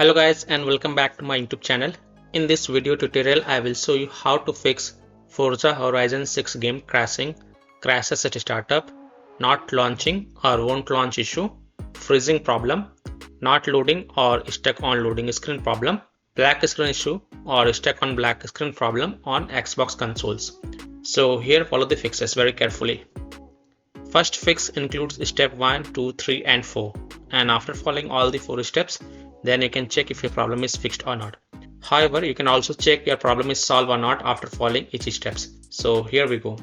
Hello guys and welcome back to my YouTube channel. In this video tutorial I will show you how to fix Forza Horizon 6 game crashes at startup, not launching or won't launch issue, freezing problem, not loading or stuck on loading screen problem, black screen issue or stuck on black screen problem on Xbox consoles. So here follow the fixes very carefully. First fix includes step 1, 2, 3 and 4, and after following all the 4 steps then you can check if your problem is fixed or not. However, you can also check your problem is solved or not after following each steps. So here we go.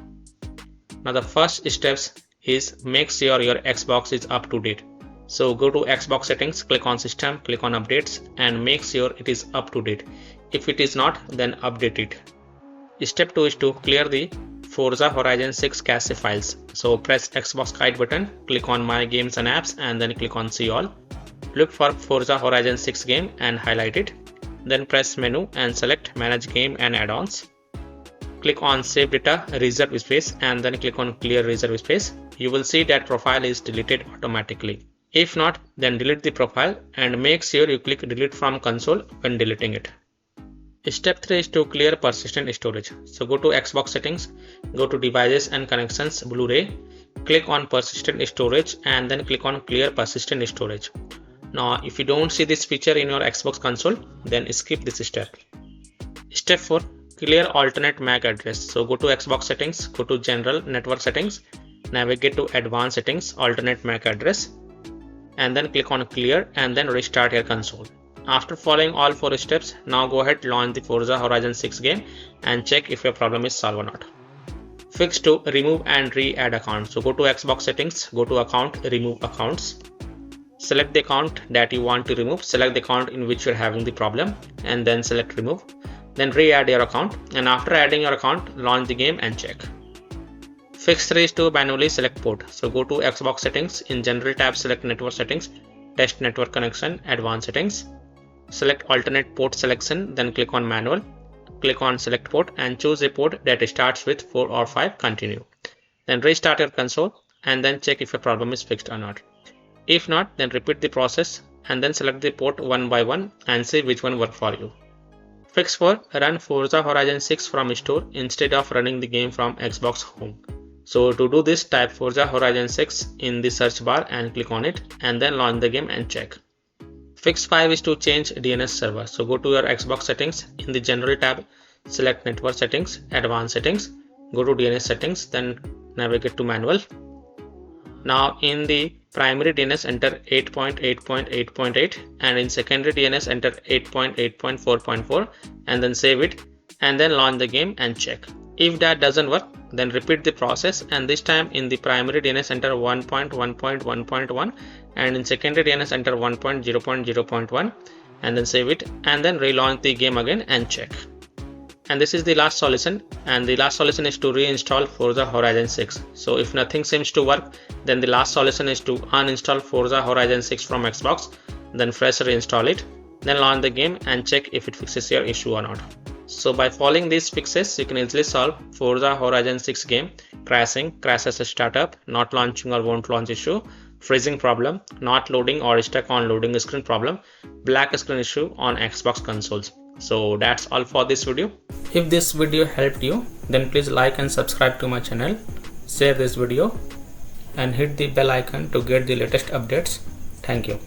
Now the first steps is make sure your Xbox is up to date. So go to Xbox settings, click on system, click on updates and make sure it is up to date. If it is not, then update it. Step 2 is to clear the Forza Horizon 6 cache files. So press Xbox Guide button, click on My Games and Apps and then click on See All. Look for Forza Horizon 6 game and highlight it. Then press menu and select Manage Game and Add-ons. Click on Save Data Reserve Space and then click on Clear Reserve Space. You will see that profile is deleted automatically. If not, then delete the profile and make sure you click Delete from console when deleting it. Step 3 is to clear persistent storage. So go to Xbox settings, go to Devices and Connections, Blu-ray, click on persistent storage and then click on Clear persistent storage. Now if you don't see this feature in your Xbox console, then skip this step. Step 4, clear alternate MAC address. So go to Xbox settings, go to General Network Settings, navigate to Advanced Settings, alternate MAC address and then click on clear and then restart your console. After following all 4 steps, now go ahead, launch the Forza Horizon 6 game and check if your problem is solved or not. Fix 2, remove and re-add account. So go to Xbox settings, go to account, remove accounts. Select the account that you want to remove, select the account in which you're having the problem and then select remove. Then re-add your account and after adding your account, launch the game and check. Fix 3 is to manually select port. So go to Xbox settings, in general tab select network settings, test network connection, advanced settings. Select alternate port selection, then click on manual, click on select port and choose a port that starts with 4 or 5, continue. Then restart your console and then check if your problem is fixed or not. If not, then repeat the process and then select the port one by one and see which one worked for you. Fix 4, run Forza Horizon 6 from store instead of running the game from Xbox home. So to do this, type Forza Horizon 6 in the search bar and click on it and then launch the game and check. Fix 5 is to change DNS server. So go to your Xbox settings, in the general tab select network settings, advanced settings, go to DNS settings, then navigate to manual. Now in the primary DNS enter 8.8.8.8 and in secondary DNS enter 8.8.4.4 and then save it and then launch the game and check. If that doesn't work, then repeat the process and this time in the primary DNS enter 1.1.1.1 and in secondary DNS enter 1.0.0.1 and then save it and then relaunch the game again and check. And this is the last solution, and the last solution is to reinstall Forza Horizon 6. So if nothing seems to work, then the last solution is to uninstall Forza Horizon 6 from Xbox, then fresh reinstall it, then launch the game and check if it fixes your issue or not. So by following these fixes, you can easily solve Forza Horizon 6 game crashes at startup, not launching or won't launch issue, freezing problem, not loading or stuck on loading screen problem, black screen issue on Xbox consoles. So that's all for this video. If this video helped you, then please like and subscribe to my channel, share this video and hit the bell icon to get the latest updates. Thank you.